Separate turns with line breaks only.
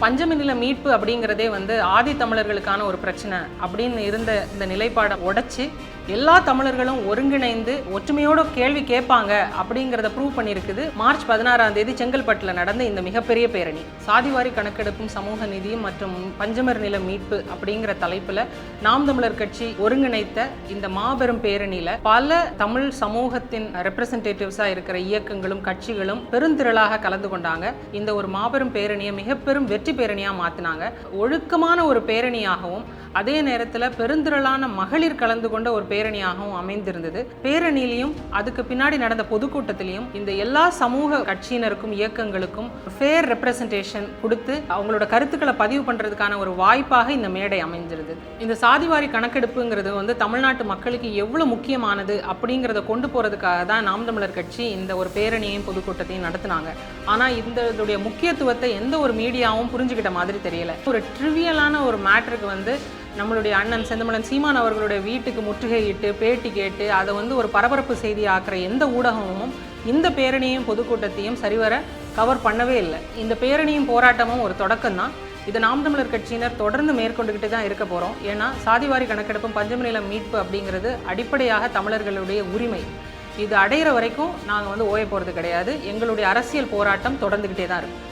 பஞ்சமி நில மீட்பு அப்படிங்கிறதே ஆதி தமிழர்களுக்கான ஒரு பிரச்சனை அப்படின்னு இருந்த இந்த நிலைப்பாடை உடைச்சு எல்லா தமிழர்களும் ஒருங்கிணைந்து ஒற்றுமையோட கேள்வி கேட்பாங்க அப்படிங்கிறத ப்ரூவ் பண்ணியிருக்குது மார்ச் 16ஆம் தேதி செங்கல்பட்டில் நடந்த இந்த மிகப்பெரிய பேரணி. சாதிவாரி கணக்கெடுப்பும் சமூக நீதியும் மற்றும் பஞ்சமர் நில மீட்பு அப்படிங்கிற தலைப்பில் நாம் தமிழர் கட்சி ஒருங்கிணைத்த இந்த மாபெரும் பேரணியில் பல தமிழ் சமூகத்தின் ரெப்ரசன்டேட்டிவ்ஸாக இருக்கிற இயக்கங்களும் கட்சிகளும் பெருந்திரளாக கலந்து கொண்டாங்க. இந்த ஒரு மாபெரும் பேரணியை மிகப்பெரும் வெற்றி பேரணியாக மாற்றினாங்க. ஒழுக்கமான ஒரு பேரணியாகவும் அதே நேரத்தில் பெருந்திரளான மகளிர் கலந்து கொண்ட ஒரு பேரணியாகவும் அமைந்திருந்தது. பேரணியிலையும் அதுக்கு பின்னாடி நடந்த பொதுக்கூட்டத்திலையும் இந்த எல்லா சமூக கட்சியினருக்கும் இயக்கங்களுக்கும் ஃபேர் ரெப்ரசன்டேஷன் கொடுத்து அவங்களோட கருத்துக்களை பதிவு பண்ணுறதுக்கான ஒரு வாய்ப்பாக இந்த மேடை அமைஞ்சிருந்தது. இந்த சாதிவாரி கணக்கெடுப்புங்கிறது தமிழ்நாட்டு மக்களுக்கு எவ்வளோ முக்கியமானது அப்படிங்கிறத கொண்டு போகிறதுக்காக தான் நாம் தமிழர் கட்சி இந்த ஒரு பேரணியையும் பொதுக்கூட்டத்தையும் நடத்தினாங்க. ஆனால் இதனுடைய முக்கியத்துவத்தை எந்த ஒரு மீடியாவும் புரிஞ்சுக்கிட்ட மாதிரி தெரியல. ஒரு ட்ரிவியலான ஒரு மேட்டருக்கு நம்மளுடைய அண்ணன் செந்தமிழன் சீமான் அவர்களுடைய வீட்டுக்கு முற்றுகையிட்டு பேட்டி கேட்டு அதை ஒரு பரபரப்பு செய்தி ஆக்குற எந்த ஊடகமும் இந்த பேரணியும் பொதுக்கூட்டத்தையும் சரிவர கவர் பண்ணவே இல்லை. இந்த பேரணியும் போராட்டமும் ஒரு தொடக்கம் தான். இதை நாம் தமிழர் கட்சியினர் தொடர்ந்து மேற்கொண்டுகிட்டு தான் இருக்க போகிறோம். ஏன்னா சாதிவாரி கணக்கெடுப்பும் பஞ்சமி நில மீட்பு அப்படிங்கிறது அடிப்படையாக தமிழர்களுடைய உரிமை. இது அடையிற வரைக்கும் நாங்கள் ஓய போகிறது கிடையாது. எங்களுடைய அரசியல் போராட்டம் தொடர்ந்துக்கிட்டே தான் இருக்கும்.